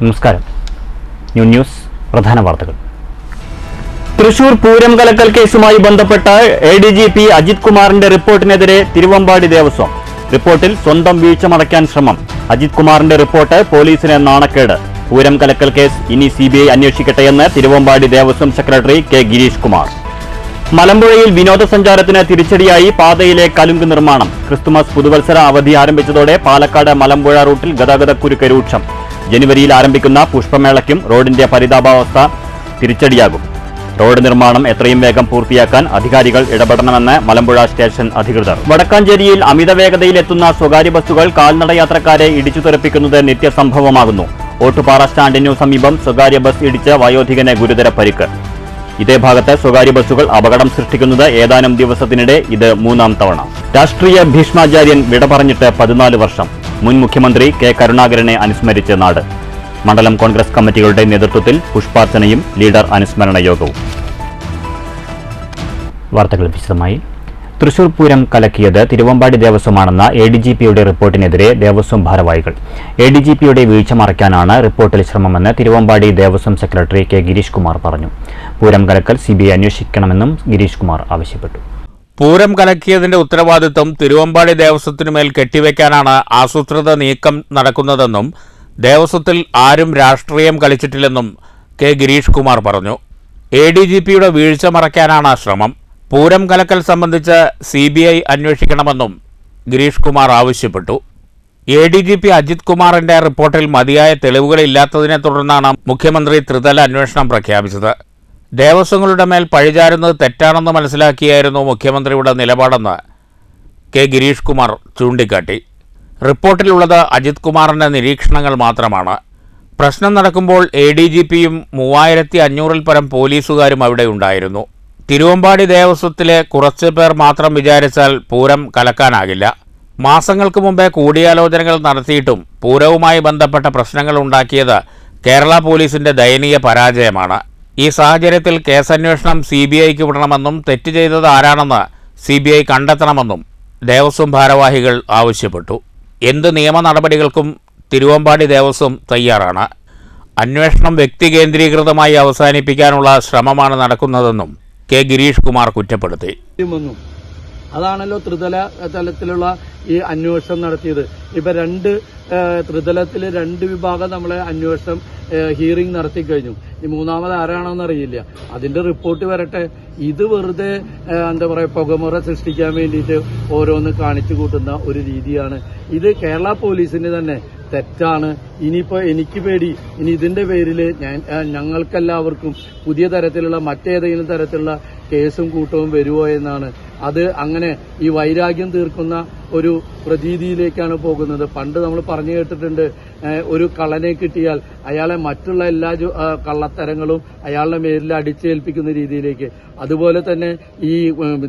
നമസ്കാരം. ന്യൂസ് പ്രധാന വാർത്തകൾ. തൃശൂർ പൂരം കലക്കൽ കേസുമായി ബന്ധപ്പെട്ട ADGP അജിത് കുമാറിന്റെ റിപ്പോർട്ടിനെതിരെ തിരുവമ്പാടി ദേവസ്വം. റിപ്പോർട്ടിൽ സ്വന്തം വീഴ്ച മറയ്ക്കാൻ ശ്രമം. അജിത് കുമാറിന്റെ റിപ്പോർട്ട് പോലീസിന് നാണക്കേട്. പൂരം കലക്കൽ കേസ് ഇനി CBI അന്വേഷിക്കട്ടെയെന്ന് തിരുവമ്പാടി ദേവസ്വം സെക്രട്ടറി K. ഗിരീഷ് കുമാർ. മലമ്പുഴയിൽ വിനോദസഞ്ചാരത്തിന് തിരിച്ചടിയായി പാതയിലെ കലുങ്ക് നിർമ്മാണം. ക്രിസ്തുമസ് പുതുവത്സര അവധി ആരംഭിച്ചതോടെ പാലക്കാട് മലമ്പുഴ റൂട്ടിൽ ഗതാഗതക്കുരുക്ക് രൂക്ഷം. ജനുവരിയിൽ ആരംഭിക്കുന്ന പുഷ്പമേളയ്ക്കും റോഡിന്റെ പരിതാപാവസ്ഥ തിരിച്ചടിയാകും. റോഡ് നിർമ്മാണം എത്രയും വേഗം പൂർത്തിയാക്കാൻ അധികാരികൾ ഇടപെടണമെന്ന് മലമ്പുഴ സ്റ്റേഷൻ അധികൃതർ. വടക്കാഞ്ചേരിയിൽ അമിത വേഗതയിലെത്തുന്ന സ്വകാര്യ ബസ്സുകൾ കാൽനടയാത്രക്കാരെ ഇടിച്ചു തെറിപ്പിക്കുന്നത് നിത്യസംഭവമാകുന്നു. ഓട്ടുപാറ സ്റ്റാൻഡിനു സമീപം സ്വകാര്യ ബസ് ഇടിച്ച് വയോധികന് ഗുരുതര പരിക്ക്. ഇതേ ഭാഗത്ത് സ്വകാര്യ ബസ്സുകൾ അപകടം സൃഷ്ടിക്കുന്നത് ഏതാനും ദിവസത്തിനിടെ ഇത് മൂന്നാം തവണ. രാഷ്ട്രീയ ഭീഷ്മാചാര്യൻ വിട പറഞ്ഞിട്ട് 14 വർഷം. മുൻ മുഖ്യമന്ത്രി K. കരുണാകരനെ അനുസ്മരിച്ച് നാട്. മണ്ഡലം കോൺഗ്രസ് കമ്മിറ്റികളുടെ നേതൃത്വത്തിൽ പുഷ്പാർച്ചനയും ലീഡർ അനുസ്മരണ യോഗവും. വാർത്തകൾ വിശദമായി. തൃശൂർ പൂരം കലക്കിയത് തിരുവമ്പാടി ദേവസ്വമാണെന്ന ADGPയുടെ റിപ്പോർട്ടിനെതിരെ ദേവസ്വം ഭാരവാഹികൾ. ADGPയുടെ വീഴ്ച മറയ്ക്കാനാണ് റിപ്പോർട്ടിൽ ശ്രമമെന്ന് തിരുവമ്പാടി ദേവസ്വം സെക്രട്ടറി K. ഗിരീഷ് കുമാർ പറഞ്ഞു. പൂരം കലക്കൽ CBI അന്വേഷിക്കണമെന്നും ഗിരീഷ് കുമാർ ആവശ്യപ്പെട്ടു. പൂരം കലക്കിയതിന്റെ ഉത്തരവാദിത്വം തിരുവമ്പാടി ദേവസ്വത്തിനുമേൽ കെട്ടിവെക്കാനാണ് ആസൂത്രിത നീക്കം നടക്കുന്നതെന്നും ദേവസ്വത്തിൽ ആരും രാഷ്ട്രീയം കളിച്ചിട്ടില്ലെന്നും K. ഗിരീഷ് കുമാർ പറഞ്ഞു. ADGPയുടെ വീഴ്ച മറയ്ക്കാനാണ് ശ്രമം. പൂരം കലക്കൽ സംബന്ധിച്ച് CBI അന്വേഷിക്കണമെന്നും ഗിരീഷ് കുമാർ ആവശ്യപ്പെട്ടു. ADGP അജിത് കുമാറിന്റെ റിപ്പോർട്ടിൽ മതിയായ തെളിവുകളില്ലാത്തതിനെ തുടർന്നാണ് മുഖ്യമന്ത്രി ത്രിതല അന്വേഷണം പ്രഖ്യാപിച്ചത്. ദേവസ്വങ്ങളുടെ മേൽ പഴിചാരുന്നത് തെറ്റാണെന്ന് മനസ്സിലാക്കിയായിരുന്നു മുഖ്യമന്ത്രിയുടെ നിലപാടെന്ന് K. ഗിരീഷ് കുമാർ ചൂണ്ടിക്കാട്ടി. റിപ്പോർട്ടിലുള്ളത് അജിത് കുമാറിന്റെ നിരീക്ഷണങ്ങൾ മാത്രമാണ്. പ്രശ്നം നടക്കുമ്പോൾ ADGPയും 3500-ൽ പരം പോലീസുകാരും അവിടെ ഉണ്ടായിരുന്നു. തിരുവമ്പാടി ദേവസ്വത്തിലെ കുറച്ച് പേർ മാത്രം വിചാരിച്ചാൽ പൂരം കലക്കാനാകില്ല. മാസങ്ങൾക്ക് മുമ്പേ കൂടിയാലോചനകൾ നടത്തിയിട്ടും പൂരവുമായി ബന്ധപ്പെട്ട പ്രശ്നങ്ങൾ ഉണ്ടാക്കിയത് കേരള പോലീസിന്റെ ദയനീയ പരാജയമാണ്. ഈ സാഹചര്യത്തിൽ കേസന്വേഷണം CBIക്ക് വിടണമെന്നും തെറ്റ് ചെയ്തത് ആരാണെന്ന് CBI കണ്ടെത്തണമെന്നും ദേവസ്വം ഭാരവാഹികൾ ആവശ്യപ്പെട്ടു. എന്ത് നിയമ നടപടികൾക്കും തിരുവമ്പാടി ദേവസ്വം തയ്യാറാണ്. അന്വേഷണം വ്യക്തികേന്ദ്രീകൃതമായി അവസാനിപ്പിക്കാനുള്ള ശ്രമമാണ് നടക്കുന്നതെന്നും K. ഗിരീഷ് കുമാർ കുറ്റപ്പെടുത്തി. അതാണല്ലോ ത്രിതല തലത്തിലുള്ള ഈ അന്വേഷണം നടത്തിയത്. ഇപ്പൊ ത്രിതലത്തിൽ 2 വിഭാഗം നമ്മളെ അന്വേഷണം ഹിയറിംഗ് നടത്തി കഴിഞ്ഞു. ഈ മൂന്നാമത് ആരാണെന്ന് അറിയില്ല. അതിന്റെ റിപ്പോർട്ട് വരട്ടെ. ഇത് വെറുതെ എന്താ പറയാ പുകമുറ സൃഷ്ടിക്കാൻ വേണ്ടിയിട്ട് ഓരോന്ന് കാണിച്ചു കൂട്ടുന്ന ഒരു രീതിയാണ്. ഇത് കേരള പോലീസിന് തന്നെ തെറ്റാണ്. ഇനിയിപ്പോ എനിക്ക് പേടി, ഇനി ഇതിന്റെ പേരിൽ ഞങ്ങൾക്കെല്ലാവർക്കും പുതിയ തരത്തിലുള്ള മറ്റേതെങ്കിലും തരത്തിലുള്ള കേസും കൂട്ടവും വരുമോ എന്നാണ്. അത് അങ്ങനെ ഈ വൈരാഗ്യം തീർക്കുന്ന ഒരു പ്രതീതിയിലേക്കാണ് പോകുന്നത്. പണ്ട് നമ്മൾ പറഞ്ഞു കേട്ടിട്ടുണ്ട്, ഒരു കള്ളനെ കിട്ടിയാൽ അയാളെ മറ്റുള്ള എല്ലാ കള്ളത്തരങ്ങളും അയാളുടെ മേലിൽ അടിച്ചേൽപ്പിക്കുന്ന രീതിയിലേക്ക്. അതുപോലെ തന്നെ ഈ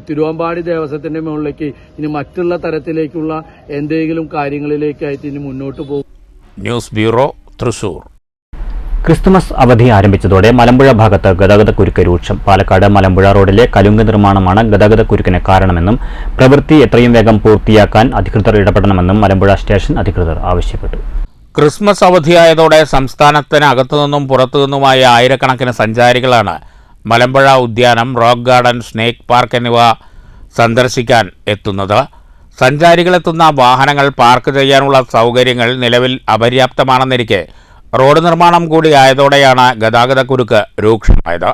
തിരുവമ്പാടി ദേവസ്വത്തിന്റെ മുകളിലേക്ക് ഇനി മറ്റുള്ള തരത്തിലേക്കുള്ള എന്തെങ്കിലും കാര്യങ്ങളിലേക്കായിട്ട് ഇനി മുന്നോട്ട് പോകും. News bureau, Thrissur. ക്രിസ്തുമസ് അവധി ആരംഭിച്ചതോടെ മലമ്പുഴ ഭാഗത്ത് ഗതാഗതക്കുരുക്ക് രൂക്ഷം. പാലക്കാട് മലമ്പുഴ റോഡിലെ കലുങ്ക് നിർമ്മാണമാണ് ഗതാഗതക്കുരുക്കിന് കാരണമെന്നും പ്രവൃത്തി എത്രയും വേഗം പൂർത്തിയാക്കാൻ അധികൃതർ ഇടപെടണമെന്നും മലമ്പുഴ സ്റ്റേഷൻ അധികൃതർ ആവശ്യപ്പെട്ടു. ക്രിസ്മസ് അവധിയായതോടെ സംസ്ഥാനത്തിന് അകത്തുനിന്നും പുറത്തുനിന്നുമായ ആയിരക്കണക്കിന് സഞ്ചാരികളാണ് മലമ്പുഴ ഉദ്യാനം, റോക്ക് ഗാർഡൻ, സ്നേക്ക് പാർക്ക് എന്നിവ സന്ദർശിക്കാൻ എത്തുന്നത്. സഞ്ചാരികളെത്തുന്ന വാഹനങ്ങൾ പാർക്ക് ചെയ്യാനുള്ള സൗകര്യങ്ങൾ നിലവിൽ അപര്യാപ്തമാണെന്നിരിക്കെ റോഡ് നിർമ്മാണം കൂടി ആയതോടെയാണ് ഗതാഗതക്കുരുക്ക് രൂക്ഷമായത്.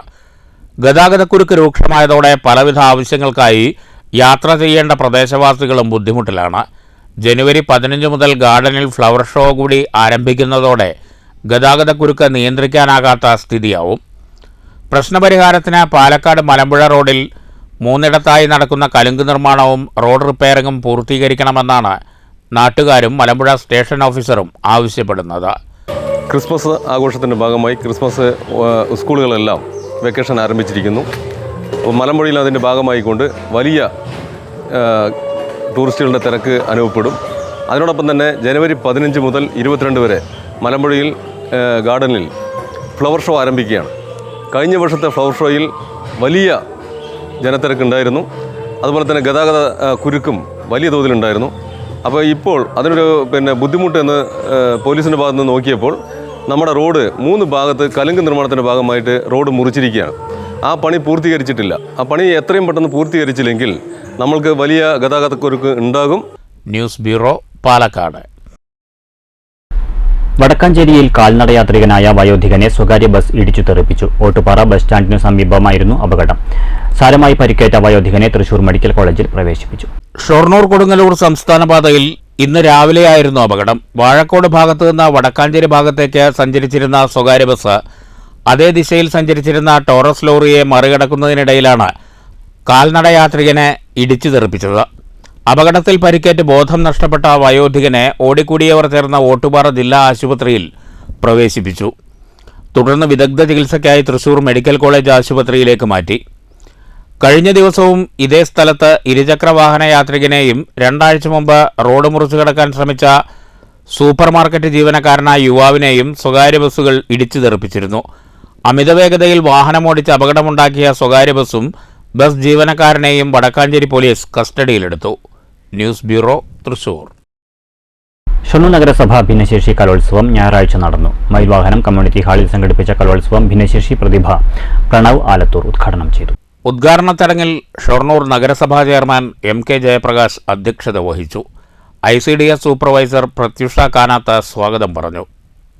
ഗതാഗതക്കുരുക്ക് രൂക്ഷമായതോടെ പലവിധ ആവശ്യങ്ങൾക്കായി യാത്ര ചെയ്യേണ്ട പ്രദേശവാസികളും ബുദ്ധിമുട്ടിലാണ്. ജനുവരി 15 മുതൽ ഗാർഡനിൽ ഫ്ലവർ ഷോ കൂടി ആരംഭിക്കുന്നതോടെ ഗതാഗതക്കുരുക്ക് നിയന്ത്രിക്കാനാകാത്ത സ്ഥിതിയാവും. പ്രശ്നപരിഹാരത്തിന് പാലക്കാട് മലമ്പുഴ റോഡിൽ 3 നടക്കുന്ന കലുങ്ക് നിർമ്മാണവും റോഡ് റിപ്പയറിംഗും പൂർത്തീകരിക്കണമെന്നാണ് നാട്ടുകാരും മലമ്പുഴ സ്റ്റേഷൻ ഓഫീസറും ആവശ്യപ്പെടുന്നത്. ക്രിസ്മസ് ആഘോഷത്തിൻ്റെ ഭാഗമായി ക്രിസ്മസ് സ്കൂളുകളെല്ലാം വെക്കേഷൻ ആരംഭിച്ചിരിക്കുന്നു. മലമ്പുഴയിൽ അതിൻ്റെ ഭാഗമായിക്കൊണ്ട് വലിയ ടൂറിസ്റ്റുകളുടെ തിരക്ക് അനുഭവപ്പെടും. അതിനോടൊപ്പം തന്നെ ജനുവരി 15 മുതൽ 22 വരെ മലമ്പുഴയിൽ ഗാർഡനിൽ ഫ്ലവർ ഷോ ആരംഭിക്കുകയാണ്. കഴിഞ്ഞ വർഷത്തെ ഫ്ലവർ ഷോയിൽ വലിയ ജനത്തിരക്കുണ്ടായിരുന്നു. അതുപോലെ തന്നെ ഗതാഗത കുരുക്കും വലിയ തോതിലുണ്ടായിരുന്നു. അപ്പോൾ ഇപ്പോൾ അതിനൊരു ബുദ്ധിമുട്ടെന്ന് പോലീസിൻ്റെ ഭാഗത്ത് നിന്ന് നോക്കിയപ്പോൾ നമ്മുടെ റോഡ് 3 ഭാഗത്ത് കലുങ്ക് നിർമ്മാണത്തിൻ്റെ ഭാഗമായിട്ട് റോഡ് മുറിച്ചിരിക്കുകയാണ്. ആ പണി പൂർത്തീകരിച്ചിട്ടില്ല. ആ പണി എത്രയും പെട്ടെന്ന് പൂർത്തീകരിച്ചില്ലെങ്കിൽ നമ്മൾക്ക് വലിയ ഗതാഗതക്കുരുക്ക് ഉണ്ടാകും. News bureau, Palakkad. വടക്കാഞ്ചേരിയിൽ കാൽനടയാത്രികനായ വയോധികനെ സ്വകാര്യ ബസ് ഇടിച്ചു തെറിപ്പിച്ചു. ഓട്ടുപാറ ബസ് സ്റ്റാൻഡിനു സമീപമായിരുന്നു അപകടം. സാരമായി പരിക്കേറ്റ വയോധികനെ തൃശൂർ മെഡിക്കൽ കോളേജിൽ പ്രവേശിപ്പിച്ചു. ഷൊർണൂർ കൊടുങ്ങല്ലൂർ സംസ്ഥാന പാതയിൽ ഇന്ന് രാവിലെയായിരുന്നു അപകടം. വാഴക്കോട് ഭാഗത്തു നിന്ന് വടക്കാഞ്ചേരി ഭാഗത്തേക്ക് സഞ്ചരിച്ചിരുന്ന സ്വകാര്യ ബസ് അതേ ദിശയിൽ സഞ്ചരിച്ചിരുന്ന ടോറസ് ലോറിയെ മറികടക്കുന്നതിനിടയിലാണ് കാൽനടയാത്രികനെ ഇടിച്ചു തെറിപ്പിച്ചത്. അപകടത്തിൽ പരിക്കേറ്റ് ബോധം നഷ്ടപ്പെട്ട വയോധികനെ ഓടിക്കൂടിയവർ ചേർന്ന ഓട്ടുപാറ ജില്ലാ ആശുപത്രിയിൽ പ്രവേശിപ്പിച്ചു. തുടർന്ന് വിദഗ്ധ ചികിത്സയ്ക്കായി തൃശൂർ മെഡിക്കൽ കോളേജ് ആശുപത്രിയിലേക്ക് മാറ്റി. കഴിഞ്ഞ ദിവസവും ഇതേ സ്ഥലത്ത് ഇരുചക്രവാഹന യാത്രികനെയും 2 ആഴ്ച മുമ്പ് റോഡ് മുറിച്ചു കടക്കാൻ ശ്രമിച്ച സൂപ്പർ മാർക്കറ്റ് ജീവനക്കാരനായ യുവാവിനെയും സ്വകാര്യ ബസ്സുകൾ ഇടിച്ചു തെറിപ്പിച്ചിരുന്നു. അമിതവേഗതയിൽ വാഹനമോടിച്ച് അപകടമുണ്ടാക്കിയ സ്വകാര്യ ബസ്സും ബസ് ജീവനക്കാരനെയും വടക്കാഞ്ചേരി പോലീസ് കസ്റ്റഡിയിലെടുത്തു. News bureau, Thrissur. ഷൊർണൂർ നഗരസഭ ഭിന്നശേഷി കലോത്സവം ഞായറാഴ്ച നടന്നു. മയിൽവാഹനം കമ്മ്യൂണിറ്റി ഹാളിൽ സംഘടിപ്പിച്ച കലോത്സവം ഭിന്നശേഷി പ്രതിഭ പ്രണവ് ആലത്തൂർ ഉദ്ഘാടനം ചെയ്തു. ഉദ്ഘാടന ചടങ്ങിൽ ഷൊർണൂർ നഗരസഭാ ചെയർമാൻ MK ജയപ്രകാശ് അധ്യക്ഷത വഹിച്ചു. ICDS സൂപ്പർവൈസർ പ്രത്യുഷ കാനാത്ത് സ്വാഗതം പറഞ്ഞു.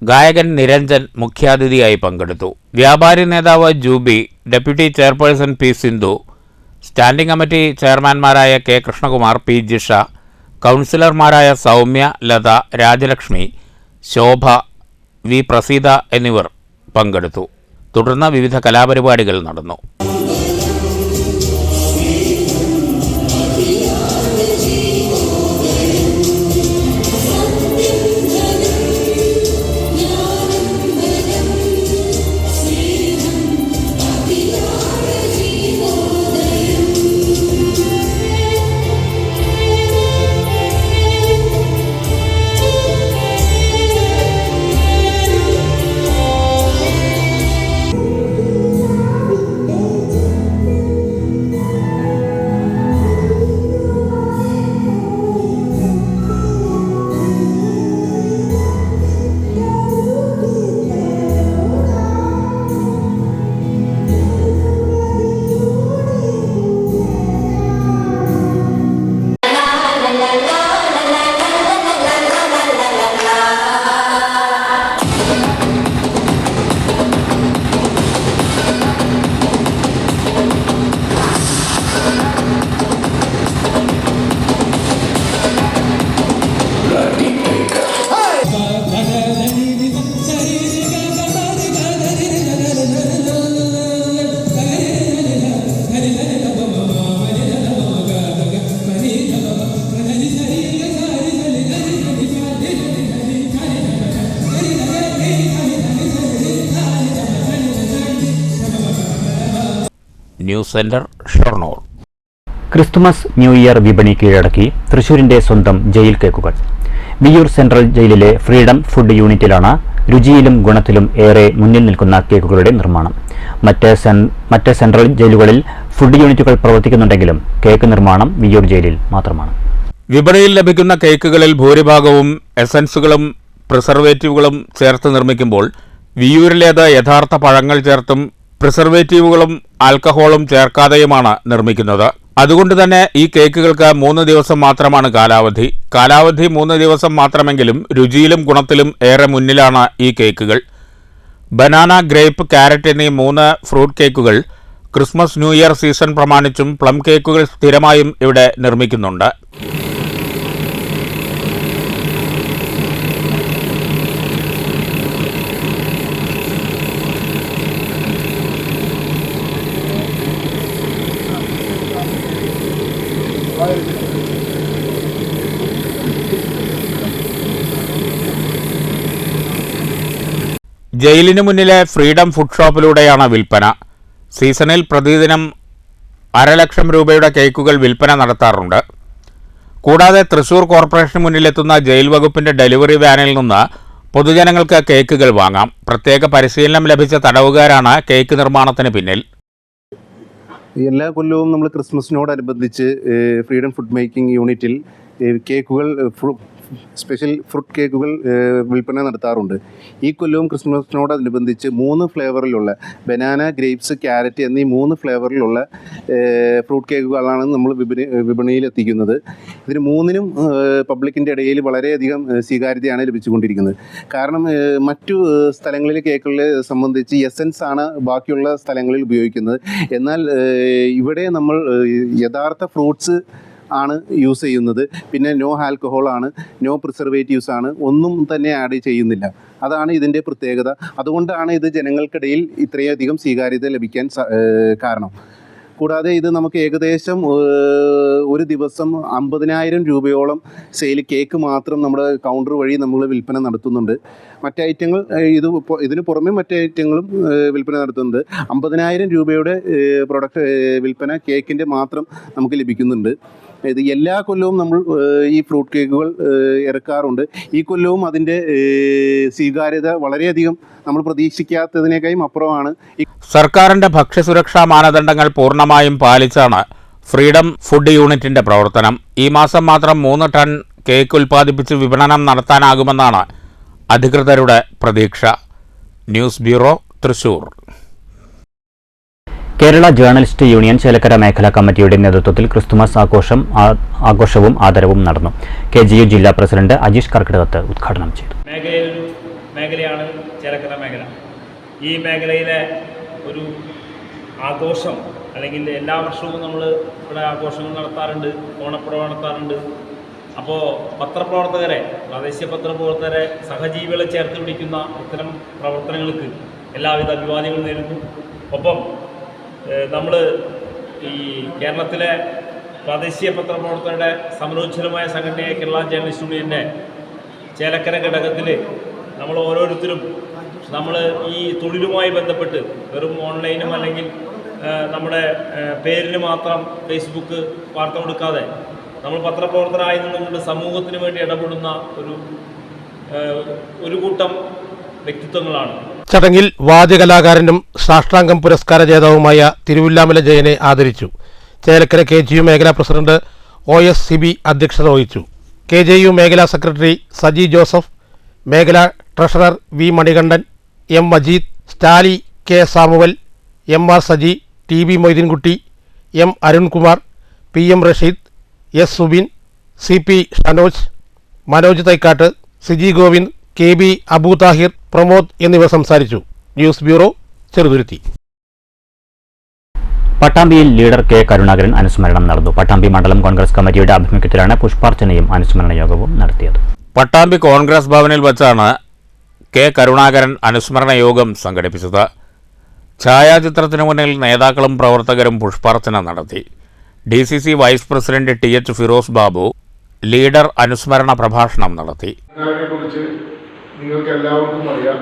ഗായകൻ നിരഞ്ജൻ മുഖ്യാതിഥിയായി പങ്കെടുത്തു. വ്യാപാരി നേതാവ് Jubi, deputy chairperson P Sindhu, standing committee ചെയർമാൻമാരായ K കൃഷ്ണകുമാർ, P ജിഷ, കൗൺസിലർമാരായ സൗമ്യ, ലത, രാജലക്ഷ്മി, ശോഭ, V പ്രസീത എന്നിവർ പങ്കെടുത്തു. തുടർന്ന് വിവിധ കലാപരിപാടികൾ നടന്നു. News centre, Shoranur. Christmas new year വിപണി കീഴടക്കി തൃശൂരിന്റെ സ്വന്തം ജയിൽ കേക്കുകൾ. വിയ്യൂർ സെൻട്രൽ ജയിലിലെ ഫ്രീഡം ഫുഡ് യൂണിറ്റിലാണ് രുചിയിലും ഗുണത്തിലും ഏറെ മുന്നിൽ നിൽക്കുന്ന കേക്കുകളുടെ നിർമ്മാണം. മറ്റ് സെൻട്രൽ ജയിലുകളിൽ ഫുഡ് യൂണിറ്റുകൾ പ്രവർത്തിക്കുന്നുണ്ടെങ്കിലും കേക്ക് നിർമ്മാണം വിയ്യൂർ ജയിലിൽ മാത്രമാണ്. വിപണിയിൽ ലഭിക്കുന്ന കേക്കുകളിൽ ഭൂരിഭാഗവും എസൻസുകളും പ്രിസർവേറ്റീവുകളും ചേർത്ത് നിർമ്മിക്കുമ്പോൾ വിയ്യൂരിലേത് യഥാർത്ഥ പഴങ്ങൾ ചേർത്തും പ്രിസർവേറ്റീവുകളും ആൽക്കഹോളും ചേർക്കാതെയുമാണ് നിർമ്മിക്കുന്നത്. അതുകൊണ്ട് തന്നെ ഈ കേക്കുകൾക്ക് 3 ദിവസം മാത്രമാണ് കാലാവധി. 3 ദിവസം മാത്രമെങ്കിലും രുചിയിലും ഗുണത്തിലും ഏറെ മുന്നിലാണ് ഈ കേക്കുകൾ. ബനാന, ഗ്രേപ്പ്, ക്യാരറ്റ് എന്നീ 3 ഫ്രൂട്ട് കേക്കുകൾ ക്രിസ്മസ് ന്യൂ ഇയർ സീസൺ പ്രമാണിച്ചും പ്ലം കേക്കുകൾ സ്ഥിരമായും ഇവിടെ നിർമ്മിക്കുന്നുണ്ട്. ജയിലിനു മുന്നിലെ ഫ്രീഡം ഫുഡ് ഷോപ്പിലൂടെയാണ് വിൽപ്പന. സീസണിൽ പ്രതിദിനം 1,00,000 രൂപയുടെ കേക്കുകൾ വിൽപ്പന നടത്താറുണ്ട്. കൂടാതെ തൃശൂർ കോർപ്പറേഷന് മുന്നിലെത്തുന്ന ജയിൽ വകുപ്പിന്റെ ഡെലിവറി വാനിൽ നിന്ന് പൊതുജനങ്ങൾക്ക് കേക്കുകൾ വാങ്ങാം. പ്രത്യേക പരിശീലനം ലഭിച്ച തടവുകാരാണ് കേക്ക് നിർമ്മാണത്തിന് പിന്നിൽ. എല്ലാ കൊല്ലവും നമ്മൾ ക്രിസ്മസിനോടനുബന്ധിച്ച് ഫ്രീഡം ഫുഡ് മേക്കിംഗ് യൂണിറ്റിൽ കേക്കുകൾ സ്പെഷ്യൽ ഫ്രൂട്ട് കേക്കുകൾ വിൽപ്പന നടത്താറുണ്ട്. ഈ കൊല്ലവും ക്രിസ്മസിനോടനുബന്ധിച്ച് 3 ഫ്ലേവറിലുള്ള ബനാന, ഗ്രേപ്സ്, ക്യാരറ്റ് എന്നീ 3 ഫ്ലേവറിലുള്ള ഫ്രൂട്ട് കേക്കുകളാണ് നമ്മൾ വിപണിയിൽ എത്തിക്കുന്നത്. ഇതിന് 3നും പബ്ലിക്കിൻ്റെ ഇടയിൽ വളരെയധികം സ്വീകാര്യതയാണ് ലഭിച്ചുകൊണ്ടിരിക്കുന്നത്. കാരണം മറ്റു സ്ഥലങ്ങളിലെ കേക്കുകളെ സംബന്ധിച്ച് എസൻസ് ആണ് ബാക്കിയുള്ള സ്ഥലങ്ങളിൽ ഉപയോഗിക്കുന്നത്. എന്നാൽ ഇവിടെ നമ്മൾ യഥാർത്ഥ ഫ്രൂട്ട്സ് ആണ് യൂസ് ചെയ്യുന്നത്. പിന്നെ നോ ആൽക്കഹോൾ ആണ്, നോ പ്രിസർവേറ്റീവ്സ് ആണ്, ഒന്നും തന്നെ ആഡ് ചെയ്യുന്നില്ല. അതാണ് ഇതിൻ്റെ പ്രത്യേകത. അതുകൊണ്ടാണ് ഇത് ജനങ്ങൾക്കിടയിൽ ഇത്രയധികം സ്വീകാര്യത ലഭിക്കാൻ കാരണം. കൂടാതെ ഇത് നമുക്ക് ഏകദേശം ഒരു ദിവസം 50,000 രൂപയോളം കേക്ക് മാത്രം നമ്മുടെ കൗണ്ടർ വഴി നമ്മൾ വിൽപ്പന നടത്തുന്നുണ്ട്. മറ്റ് ഐറ്റങ്ങൾ ഇതിന് പുറമെ മറ്റ് ഐറ്റങ്ങളും വിൽപ്പന നടത്തുന്നുണ്ട്. 50,000 രൂപയുടെ പ്രൊഡക്റ്റ് വിൽപ്പന കേക്കിൻ്റെ മാത്രം നമുക്ക് ലഭിക്കുന്നുണ്ട്. ഇത് എല്ലാ കൊല്ലവും നമ്മൾ ഈ ഫ്രൂട്ട് കേക്കുകൾ ഇറക്കാറുണ്ട്. ഈ കൊല്ലവും അതിൻ്റെ സ്വീകാര്യത വളരെയധികം നമ്മൾ പ്രതീക്ഷിക്കാത്തതിനേക്കാളും അപ്പുറമാണ്. സർക്കാരിന്റെ ഭക്ഷ്യസുരക്ഷാ മാനദണ്ഡങ്ങൾ പൂർണ്ണമായും പാലിച്ചാണ് ഫ്രീഡം ഫുഡ് യൂണിറ്റിന്റെ പ്രവർത്തനം. ഈ മാസം മാത്രം 3 ടൺ കേക്ക് ഉൽപ്പാദിപ്പിച്ച് വിപണനം നടത്താനാകുമെന്നാണ് അധികൃതരുടെ പ്രതീക്ഷ. News bureau, Thrissur. Kerala journalist union Chelakkara മേഖലാ കമ്മിറ്റിയുടെ നേതൃത്വത്തിൽ ക്രിസ്തുമസ് ആഘോഷവും ആദരവും നടന്നു. KGU ജില്ലാ പ്രസിഡന്റ് അജീഷ് കർക്കിടകത്ത് ഉദ്ഘാടനം ചെയ്തു. മേഖലയാണ് ചേലക്കര മേഖല. ഈ മേഖലയിലെ ഒരു ആഘോഷം, അല്ലെങ്കിൽ എല്ലാ വർഷവും നമ്മൾ ഇവിടെ ആഘോഷങ്ങൾ നടത്താറുണ്ട്, ഓണപ്പുറം നടത്താറുണ്ട്. അപ്പോൾ പത്രപ്രവർത്തകരെ, പ്രാദേശിക പത്രപ്രവർത്തകരെ, സഹജീവികളെ ചേർത്ത് പിടിക്കുന്ന ഇത്തരം പ്രവർത്തനങ്ങൾക്ക് എല്ലാവിധ അഭിവാദ്യങ്ങളും നേരുന്നു. ഒപ്പം നമ്മൾ ഈ കേരളത്തിലെ പ്രാദേശിക പത്രപ്രവർത്തകരുടെ സമരോജ്വലമായ സംഘടനയായ കേരള ജേർണലിസ്റ്റ് യൂണിയൻ്റെ ചേലക്കര ഘടകത്തിൽ നമ്മൾ ഓരോരുത്തരും നമ്മൾ ഈ തൊഴിലുമായി ബന്ധപ്പെട്ട് വെറും ഓൺലൈനും അല്ലെങ്കിൽ നമ്മുടെ പേരിന് മാത്രം ഫേസ്ബുക്ക് വാർത്ത കൊടുക്കാതെ നമ്മൾ പത്രപ്രവർത്തകരായി നിന്നുകൊണ്ട് സമൂഹത്തിന് വേണ്ടി ഇടപെടുന്ന ഒരു കൂട്ടം വ്യക്തിത്വങ്ങളാണ്. ചടങ്ങിൽ വാദ്യകലാകാരനും സാഷ്ടാംഗം പുരസ്കാര ജേതാവുമായ തിരുവില്ലാമല ജയനെ ആദരിച്ചു. ചേലക്കര KGU മേഖലാ പ്രസിഡന്റ് OS സിബി അധ്യക്ഷത വഹിച്ചു. KGU മേഖലാ സെക്രട്ടറി സജി ജോസഫ്, മേഖലാ treasurer V Manikandan, M Majeed, Staly K Samuel, MR Saji, TB Moideenkutty, M Arunkumar, PM Rasheed, S Subin, CP Shanoj, Manoj Thaikkattu, Siji Govind, KB Abu Thahir, Pramod എന്നിവർ സംസാരിച്ചു. News bureau, Cheruthuruthy. പട്ടാമ്പിയിൽ ലീഡർ K കരുണാകരൻ അനുസ്മരണം നടന്നു. പട്ടാമ്പി മണ്ഡലം കോൺഗ്രസ് കമ്മിറ്റിയുടെ ആഭിമുഖ്യത്തിലാണ് പുഷ്പാർച്ചനയും അനുസ്മരണ യോഗവും നടത്തിയത്. പട്ടാമ്പി കോൺഗ്രസ് ഭവനിൽ വച്ചാണ് K കരുണാകരൻ അനുസ്മരണ യോഗം സംഘടിപ്പിച്ചത്. ഛായാചിത്രത്തിനു മുന്നിൽ നേതാക്കളും പ്രവർത്തകരും പുഷ്പാർച്ചന നടത്തി. DCC vice president TH Firoz Babu leader അനുസ്മരണ പ്രഭാഷണം നടത്തി. നിങ്ങൾക്ക് എല്ലാവർക്കും അറിയാം,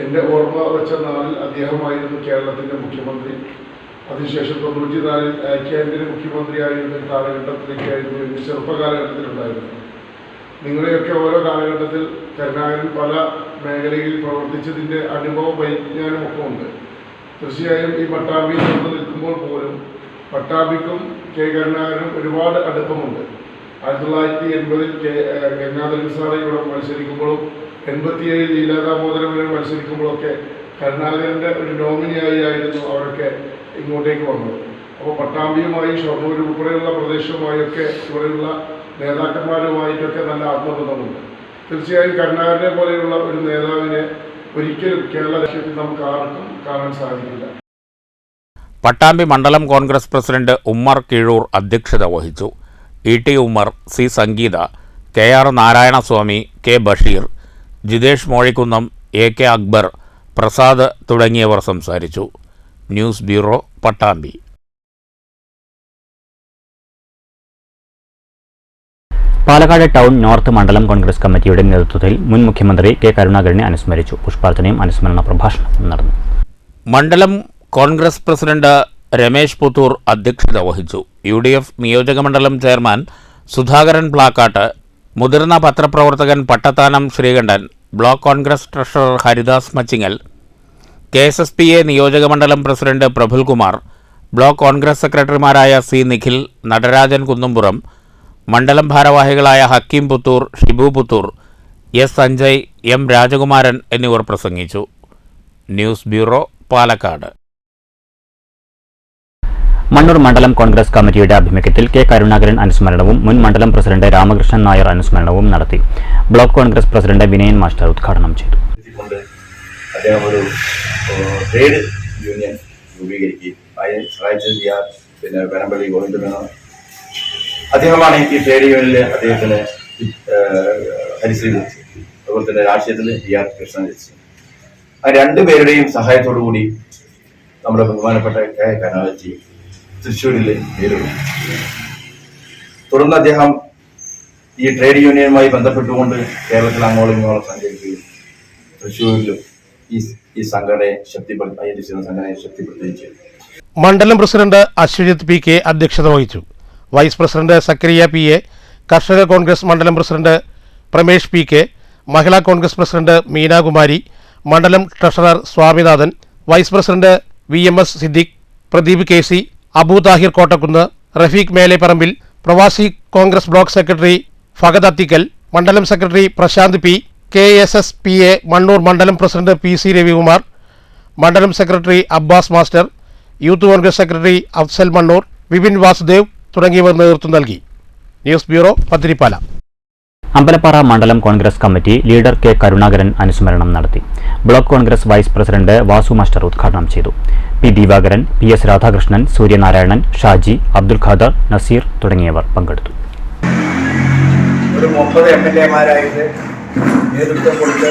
എൻ്റെ ഓർമ്മ വെച്ച നാളിൽ അദ്ദേഹമായിരുന്നു കേരളത്തിൻ്റെ മുഖ്യമന്ത്രി. അതിനുശേഷം 94-ൽ കേന്ദ്ര മുഖ്യമന്ത്രിയായിരുന്ന കാലഘട്ടത്തിലേക്കായിരുന്നു എൻ്റെ ചെറുപ്പകാലഘട്ടത്തിലുണ്ടായിരുന്നു. നിങ്ങളെയൊക്കെ ഓരോ കാലഘട്ടത്തിൽ കരുണാകരൻ പല മേഖലയിൽ പ്രവർത്തിച്ചതിൻ്റെ അനുഭവ പരിജ്ഞാനമൊക്കെ ഉണ്ട്. തീർച്ചയായും ഈ പട്ടാമ്പിയിൽ നിന്ന് നിൽക്കുമ്പോൾ പോലും പട്ടാമ്പിക്കും K കരുണാകരനും ഒരുപാട് അടുപ്പമുണ്ട്. 1980-ൽ ഗംഗാധരൻ സാറ് ഇവിടെ മത്സരിക്കുമ്പോഴും 87-ൽ ലീലാദാമോദരൻ മത്സരിക്കുമ്പോഴൊക്കെ കരുണാകരൻ്റെ ഒരു നോമിനിയായി ആയിരുന്നു അവരൊക്കെ ഇങ്ങോട്ടേക്ക് വന്നത്. അപ്പോൾ പട്ടാമ്പിയുമായി ഷൊർണൂർ ഉൾപ്പെടെയുള്ള പ്രദേശവുമായൊക്കെ ഇവിടെയുള്ള നേതാക്കന്മാരുമായിട്ടൊക്കെ നല്ല ആത്മബന്ധമുണ്ട്. തീർച്ചയായും കരുണാകരനെ പോലെയുള്ള ഒരു നേതാവിനെ ഒരിക്കലും കേരള രാഷ്ട്രീയത്തിൽ നമുക്ക് ആർക്കും കാണാൻ സാധിക്കില്ല. പട്ടാമ്പി മണ്ഡലം കോൺഗ്രസ് പ്രസിഡന്റ് ഉമ്മർ കീഴൂർ അധ്യക്ഷത വഹിച്ചു. ET ഉമ്മർ, C സംഗീത, KR Narayanaswamy, K Basheer, Jithesh Mozhikkunnam, AK Akbar, Prasad തുടങ്ങിയവർ സംസാരിച്ചു. News bureau, Pattambi. Palakkad town north മണ്ഡലം കോൺഗ്രസ് കമ്മിറ്റിയുടെ നേതൃത്വത്തിൽ മുൻ മുഖ്യമന്ത്രി K കരുണാകരനെ അനുസ്മരിച്ചു. പുഷ്പാർച്ചനയും അനുസ്മരണ പ്രഭാഷണവും നടന്നു. മണ്ഡലം കോൺഗ്രസ് പ്രസിഡന്റ് രമേശ് പുത്തൂർ അധ്യക്ഷത വഹിച്ചു. UDF നിയോജകമണ്ഡലം ചെയർമാൻ സുധാകരൻ പ്ലാക്കാട്ട്, മുതിർന്ന പത്രപ്രവർത്തകൻ Pattathanam Sreekantan, block Congress treasurer Haridas Machingal, KSSPA നിയോജകമണ്ഡലം പ്രസിഡന്റ് പ്രഫുൽകുമാർ, ബ്ലോക്ക് കോൺഗ്രസ് സെക്രട്ടറിമാരായ C നിഖിൽ, നടരാജൻ കുന്നുംപുറം, മണ്ഡലം ഭാരവാഹികളായ ഹക്കീം പുത്തൂർ, ഷിബു പുത്തൂർ, എസ് സഞ്ജയ്, എം രാജകുമാരൻ എന്നിവർ പ്രസംഗിച്ചു. News bureau, Palakkad. മണ്ണൂർ മണ്ഡലം കോൺഗ്രസ് കമ്മിറ്റിയുടെ ആഭിമുഖ്യത്തിൽ കെ കരുണാകരൻ അനുസ്മരണവും മുൻ മണ്ഡലം പ്രസിഡന്റ് രാമകൃഷ്ണൻ നായർ അനുസ്മരണവും നടത്തി. Block Congress president Vinayan master ഉദ്ഘാടനം ചെയ്തു. അദ്ദേഹം ഒരു ട്രേഡ് യൂണിയൻ രൂപീകരിക്കുകയും അതിന് സഹായിച്ചത് പിന്നെ വേനമ്പള്ളി ഗോവിന്ദമേനോൻ അദ്ദേഹമാണ് ഈ ട്രേഡ് യൂണിയനിൽ അദ്ദേഹത്തിന് ഹരിശ്രീ ലഭിച്ചു. അതുപോലെ തന്നെ രാഷ്ട്രീയത്തിൽ PR കൃഷ്ണൻ ലഭിച്ചു. ആ രണ്ടുപേരുടെയും സഹായത്തോടു കൂടി നമ്മുടെ ബഹുമാനപ്പെട്ട കെ കരുണാകരൻജി തൃശ്ശൂരിൽ നേരിടും. തുടർന്ന് അദ്ദേഹം ഈ ട്രേഡ് യൂണിയനുമായി ബന്ധപ്പെട്ടുകൊണ്ട് കേരളത്തിൽ അങ്ങോളം ഇങ്ങോളം സഞ്ചരിക്കുകയും തൃശ്ശൂരിലും ഈ സംഘടനയെ ശക്തിപ്പെടുത്തുകയും ചെയ്തു. മണ്ഡലം പ്രസിഡന്റ് അശ്വജിത് PK അധ്യക്ഷത വഹിച്ചു. വൈസ് പ്രസിഡന്റ് സക്കരിയ PA, കർഷക കോൺഗ്രസ് മണ്ഡലം president Pramesh PK, Mahila Congress president Meenakumari, മണ്ഡലം treasurer Swaminathan, vice president VMS Siddique, Pradeep KC, Abu Thahir Kottakkunnu, Rafeeq Meleparambil, Pravasi Congress block secretary Fahad Athikkal, മണ്ഡലം secretary Prasanth P, KSS PA Mannur മണ്ഡലം പ്രസിഡന്റ് PC രവികുമാർ, മണ്ഡലം secretary Abbas master, youth Congress secretary Afsal Mannur, Vipin Vasudev തുടങ്ങിയവർ നേതൃത്വം നൽകി. News bureau, Pathirippala. അമ്പലപ്പാറ മണ്ഡലം Congress committee leader K Karunakaran അനുസ്മരണം നടത്തി. Block Congress vice president Vasu master ഉദ്ഘാടനം ചെയ്തു. P ദിവാകരൻ, PS രാധാകൃഷ്ണൻ, സൂര്യനാരായണൻ, ഷാജി, അബ്ദുൽ ഖാദർ, നസീർ തുടങ്ങിയവർ പങ്കെടുത്തു. ഒരു 30 MLA-മാരായിട്ട് നേതൃത്വം കൊടുത്ത്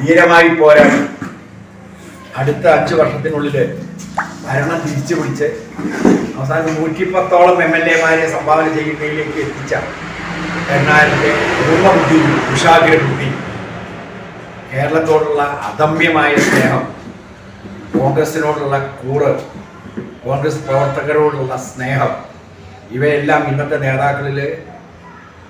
ധീരമായി പോരാടി അടുത്ത 5 വർഷത്തിനുള്ളിൽ ഭരണം തിരിച്ചു പിടിച്ച് അവസാനം 110ഓളം MLA-മാരെ സംഭാവന ചെയ്യുന്നതിലേക്ക് എത്തിച്ച കരുണാകരൻ്റെ പൂർവ്വബുദ്ധി, കുശാഗ്രബുദ്ധി, കേരളത്തോടുള്ള അദമ്യമായ സ്നേഹം, കോൺഗ്രസിനോടുള്ള കൂറ്, കോൺഗ്രസ് പ്രവർത്തകരോടുള്ള സ്നേഹം, ഇവയെല്ലാം ഇന്നത്തെ നേതാക്കളിൽ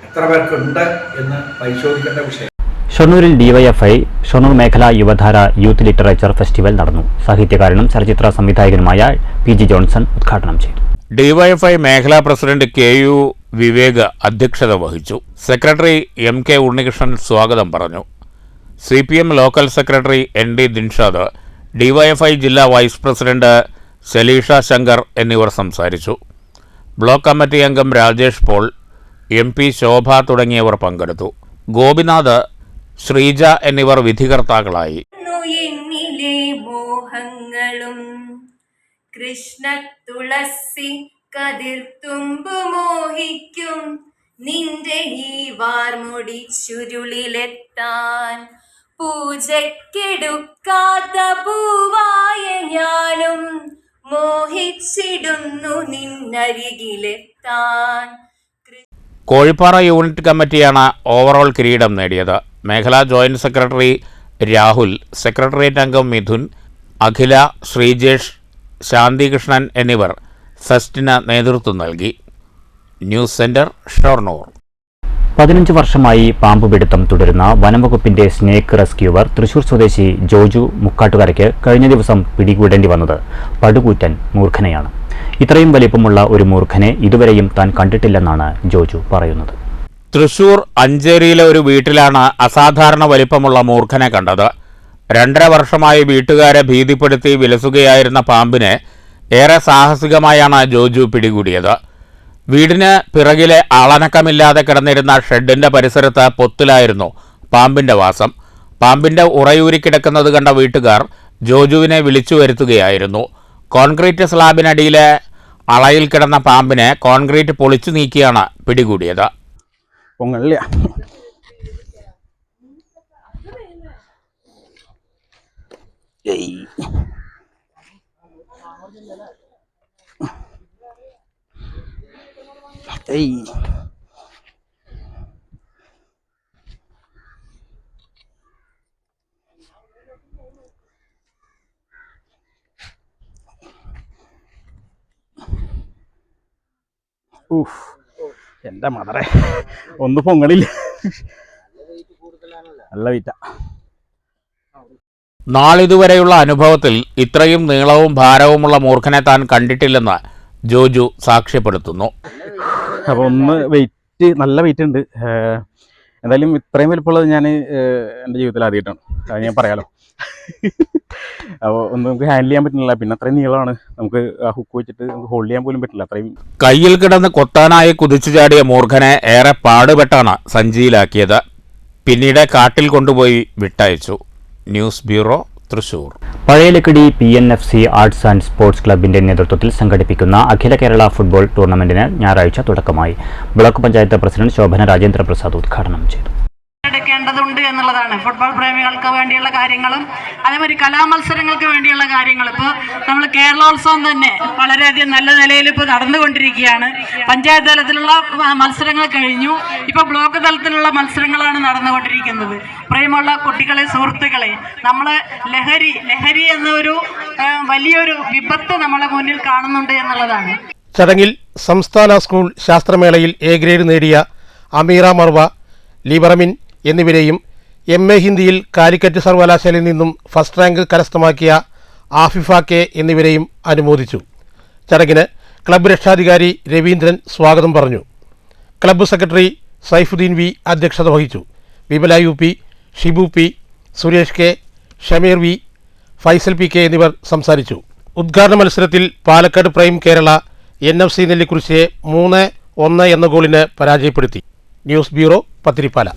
എത്ര പേർക്കുണ്ട് എന്ന് പരിശോധിക്കേണ്ട വിഷയം. ഷൊർണൂരിൽ DYFI ഷൊർണൂർ മേഖലാ യുവധാര യൂത്ത് ലിറ്ററേച്ചർ ഫെസ്റ്റിവൽ നടന്നു. സാഹിത്യകാരനും ചലച്ചിത്ര സംവിധായകനുമായ PG ജോൺസൺ ഉദ്ഘാടനം ചെയ്തു. DYFI മേഖലാ പ്രസിഡന്റ് KU വിവേക് അധ്യക്ഷത വഹിച്ചു. സെക്രട്ടറി MK ഉണ്ണികൃഷ്ണൻ സ്വാഗതം പറഞ്ഞു. CPM local secretary ND Dinshad, DYFI ജില്ലാ വൈസ് പ്രസിഡന്റ് സലീഷ ശങ്കർ എന്നിവർ സംസാരിച്ചു. ബ്ലോക്ക് കമ്മിറ്റി അംഗം രാജേഷ് പോൾ, MP ശോഭ തുടങ്ങിയവർ പങ്കെടുത്തു. ഗോപിനാഥ്, ശ്രീജ എന്നിവർ വിധികർത്താക്കളായി. മോഹങ്ങളും കൃഷ്ണ തുളസി കതിർത്തുമ്പു മോഹിക്കും നിന്റെ ഈ വാർമുടി ചുരുളിലെത്താൻ പൂജക്കെടുക്കാത്ത പൂവായ ഞാനും മോഹിച്ചിടുന്നു നിന്നരികിലെത്താൻ. കോഴിപ്പാറ യൂണിറ്റ് കമ്മിറ്റിയാണ് ഓവറോൾ കിരീടം നേടിയത്. മേഖലാ ജോയിന്റ് സെക്രട്ടറി രാഹുൽ, സെക്രട്ടേറിയറ്റ് അംഗം മിഥുൻ, അഖില, ശ്രീജേഷ്, ശാന്തികൃഷ്ണൻ എന്നിവർ ഫെസ്റ്റിന് നേതൃത്വം നൽകി. News centre, Shoranur. 15 വർഷമായി പാമ്പുപിടുത്തം തുടരുന്ന വനംവകുപ്പിന്റെ സ്നേക്ക് റെസ്ക്യൂവർ തൃശൂർ സ്വദേശി ജോജു മുക്കാട്ടുകരയ്ക്ക് കഴിഞ്ഞ ദിവസം പിടികൂടേണ്ടി വന്നത് പടുകൂറ്റൻ മൂർഖനെയാണ്. ഇത്രയും വലിപ്പമുള്ള ഒരു മൂർഖനെ ഇതുവരെയും താൻ കണ്ടിട്ടില്ലെന്നാണ് ജോജു പറയുന്നത്. തൃശൂർ അഞ്ചേരിയിലെ ഒരു വീട്ടിലാണ് അസാധാരണ വലിപ്പമുള്ള മൂർഖനെ കണ്ടത്. 2.5 വർഷമായി വീട്ടുകാരെ ഭീതിപ്പെടുത്തി വിലസുകയായിരുന്ന പാമ്പിനെ ഏറെ സാഹസികമായാണ് ജോജു പിടികൂടിയത്. വീടിന് പിറകിലെ ആളനക്കമില്ലാതെ കിടന്നിരുന്ന ഷെഡിന്റെ പരിസരത്ത് പൊത്തിലായിരുന്നു പാമ്പിന്റെ വാസം. പാമ്പിന്റെ ഉറയൂരി കിടക്കുന്നത് കണ്ട വീട്ടുകാർ ജോജുവിനെ വിളിച്ചു വരുത്തുകയായിരുന്നു. കോൺക്രീറ്റ് സ്ലാബിനടിയിലെ അളയിൽ കിടന്ന പാമ്പിനെ കോൺക്രീറ്റ് പൊളിച്ചു നീക്കിയാണ് പിടികൂടിയത്. എൻ്റെ മദറെ, ഒന്ന് പൊങ്ങളില്ല, നല്ല വീറ്റ. നാളിതുവരെയുള്ള അനുഭവത്തിൽ ഇത്രയും നീളവും ഭാരവുമുള്ള മൂർഖനെ താൻ കണ്ടിട്ടില്ലെന്ന് ജോജു സാക്ഷ്യപ്പെടുത്തുന്നു. അപ്പോൾ ഒന്ന് വെയിറ്റ്, നല്ല വെയിറ്റ് ഉണ്ട്. എന്തായാലും ഇത്രയും വലുപ്പമുള്ളത് ഞാൻ എൻ്റെ ജീവിതത്തിൽ ആദ്യമായിട്ടാണ്, അത് ഞാൻ പറയാലോ. അപ്പോൾ ഒന്നും നമുക്ക് ഹാൻഡിൽ ചെയ്യാൻ പറ്റുന്നില്ല. പിന്നെ അത്രയും നീളമാണ്, നമുക്ക് ആ ഹുക്ക് വെച്ചിട്ട് നമുക്ക് ഹോൾഡ് ചെയ്യാൻ പോലും പറ്റില്ല. അത്രയും കയ്യിൽ കിടന്ന് കൊത്താനായി കുതിച്ചു ചാടിയ മൂർഖനെ ഏറെ പാടുപെട്ടാണ് സഞ്ചിയിലാക്കിയത്. പിന്നീട് കാട്ടിൽ കൊണ്ടുപോയി വിട്ടയച്ചു. News bureau, Thrissur. Pazhayalakkidi PNFC arts and sports ക്ലബിന്റെ നേതൃത്വത്തിൽ സംഘടിപ്പിക്കുന്ന അഖില കേരള ഫുട്ബോൾ ടൂർണമെന്റിന് ഞായറാഴ്ച തുടക്കമായി. ബ്ലോക്ക് പഞ്ചായത്ത് പ്രസിഡന്റ് ശോഭന രാജേന്ദ്ര പ്രസാദ് ഉദ്ഘാടനം ചെയ്തു. എടുക്കേണ്ടതുണ്ട് എന്നുള്ളതാണ്. ഫുട്ബോൾ പ്രേമികൾക്ക് വേണ്ടിയുള്ള കാര്യങ്ങളും അതേമാതിരി കലാമത്സരങ്ങൾക്ക് വേണ്ടിയുള്ള കാര്യങ്ങൾ ഇപ്പോൾ നമ്മൾ കേരളോത്സവം തന്നെ വളരെയധികം നല്ല നിലയിൽ ഇപ്പോൾ നടന്നുകൊണ്ടിരിക്കുകയാണ്. പഞ്ചായത്ത് തലത്തിലുള്ള മത്സരങ്ങൾ കഴിഞ്ഞു, ഇപ്പോൾ ബ്ലോക്ക് തലത്തിലുള്ള മത്സരങ്ങളാണ് നടന്നുകൊണ്ടിരിക്കുന്നത്. പ്രിയമുള്ള കുട്ടികളെ, സുഹൃത്തുക്കളെ, നമ്മൾ ലഹരി എന്നൊരു വലിയൊരു വിപത്ത് നമ്മളെ മുന്നിൽ കാണുന്നുണ്ട് എന്നുള്ളതാണ്. ചടങ്ങിൽ സംസ്ഥാന സ്കൂൾ ശാസ്ത്രമേളയിൽ A ഗ്രേഡ് നേടിയ അമീറ മർവ, ലിബറമിൻ എന്നിവരെയും MA ഹിന്ദിയിൽ കാലിക്കറ്റ് സർവകലാശാലയിൽ നിന്നും ഫസ്റ്റ് റാങ്ക് കരസ്ഥമാക്കിയ ആഫിഫ K എന്നിവരെയും അനുമോദിച്ചു. ചടങ്ങിന് ക്ലബ്ബ് രക്ഷാധികാരി രവീന്ദ്രൻ സ്വാഗതം പറഞ്ഞു. ക്ലബ്ബ് സെക്രട്ടറി സൈഫുദ്ദീൻ V അധ്യക്ഷത വഹിച്ചു. Vimala UP, Shibu P, Suresh K, Shameer V, Faisal PK എന്നിവർ സംസാരിച്ചു. ഉദ്ഘാടന മത്സരത്തിൽ പാലക്കാട് പ്രൈം കേരള NFC നെല്ലിക്കുറിശ്ശിയെ 3-1 എന്ന ഗോളിന് പരാജയപ്പെടുത്തി. News bureau, Pathirippala.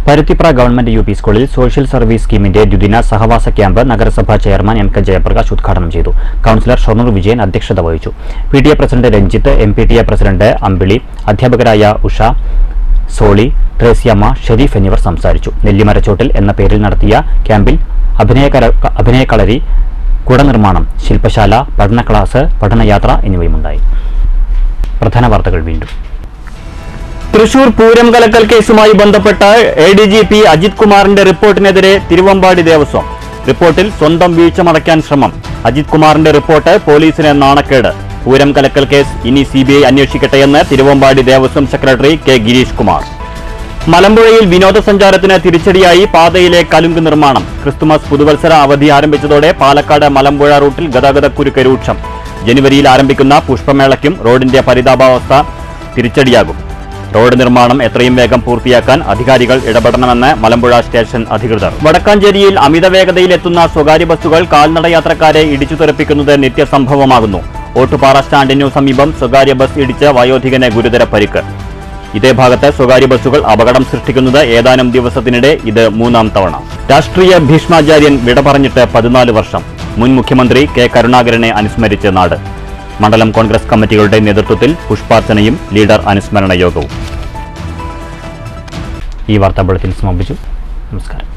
Paruthipra government UP സ്കൂളിൽ സോഷ്യൽ സർവീസ് സ്കീമിന്റെ ദ്വിദിന സഹവാസ ക്യാമ്പ് നഗരസഭാ ചെയർമാൻ MK ജയപ്രകാശ് ഉദ്ഘാടനം ചെയ്തു. കൗൺസിലർ ഷൊർണൂർ വിജയൻ അധ്യക്ഷത വഹിച്ചു. PTA president Ranjith, MPTA president Ambili, അധ്യാപകരായ ഉഷ, സോളി, ട്രേസിയമ്മ, ഷെരീഫ് എന്നിവർ സംസാരിച്ചു. നെല്ലിമരച്ചോട്ടിൽ എന്ന പേരിൽ നടത്തിയ ക്യാമ്പിൽ അഭിനയകളരി, കുടനിർമ്മാണം, ശില്പശാല, പഠന ക്ലാസ്, പഠനയാത്ര എന്നിവയുമുണ്ടായി. പ്രധാന വാർത്തകൾ വീണ്ടും. തൃശൂർ പൂരം കലക്കൽ കേസുമായി ബന്ധപ്പെട്ട ADGP അജിത് കുമാറിന്റെ റിപ്പോർട്ടിനെതിരെ തിരുവമ്പാടി ദേവസ്വം. റിപ്പോർട്ടിൽ സ്വന്തം വീഴ്ച മറയ്ക്കാൻ ശ്രമം. അജിത് കുമാറിന്റെ റിപ്പോർട്ട് പോലീസിന് നാണക്കേട്. പൂരം കലക്കൽ കേസ് ഇനി CBI അന്വേഷിക്കട്ടെയെന്ന് തിരുവമ്പാടി ദേവസ്വം സെക്രട്ടറി K ഗിരീഷ് കുമാർ. മലമ്പുഴയിൽ വിനോദസഞ്ചാരത്തിന് തിരിച്ചടിയായി പാതയിലെ കലുങ്ക് നിർമ്മാണം. ക്രിസ്തുമസ് പുതുവത്സര അവധി ആരംഭിച്ചതോടെ പാലക്കാട് മലമ്പുഴ റൂട്ടിൽ ഗതാഗതക്കുരുക്ക് രൂക്ഷം. ജനുവരിയിൽ ആരംഭിക്കുന്ന പുഷ്പമേളയ്ക്കും റോഡിന്റെ പരിതാപാവസ്ഥ തിരിച്ചടിയാകും. റോഡ് നിർമ്മാണം എത്രയും വേഗം പൂർത്തിയാക്കാൻ അധികാരികൾ ഇടപെടണമെന്ന് മലമ്പുഴ സ്റ്റേഷൻ അധികൃതർ. വടക്കാഞ്ചേരിയിൽ അമിത വേഗതയിലെത്തുന്ന സ്വകാര്യ ബസ്സുകൾ കാൽനടയാത്രക്കാരെ ഇടിച്ചു തെറിപ്പിക്കുന്നത് നിത്യസംഭവമാകുന്നു. ഓട്ടുപാറ സ്റ്റാൻഡിനു സമീപം സ്വകാര്യ ബസ് ഇടിച്ച് വയോധികന് ഗുരുതര പരിക്ക്. ഇതേ ഭാഗത്ത് സ്വകാര്യ ബസ്സുകൾ അപകടം സൃഷ്ടിക്കുന്നത് ഏതാനും ദിവസത്തിനിടെ ഇത് 3ാം തവണ. രാഷ്ട്രീയ ഭീഷ്മാചാര്യൻ വിട പറഞ്ഞിട്ട് 14 വർഷം. മുൻ മുഖ്യമന്ത്രി K കരുണാകരനെ അനുസ്മരിച്ച് നാട്. മണ്ഡലം കോൺഗ്രസ് കമ്മിറ്റികളുടെ നേതൃത്വത്തിൽ പുഷ്പാർച്ചനയും ലീഡർ അനുസ്മരണ യോഗവും. ഈ വാർത്താ ബുള്ളറ്റിൻ സമാപിച്ചു. നമസ്കാരം.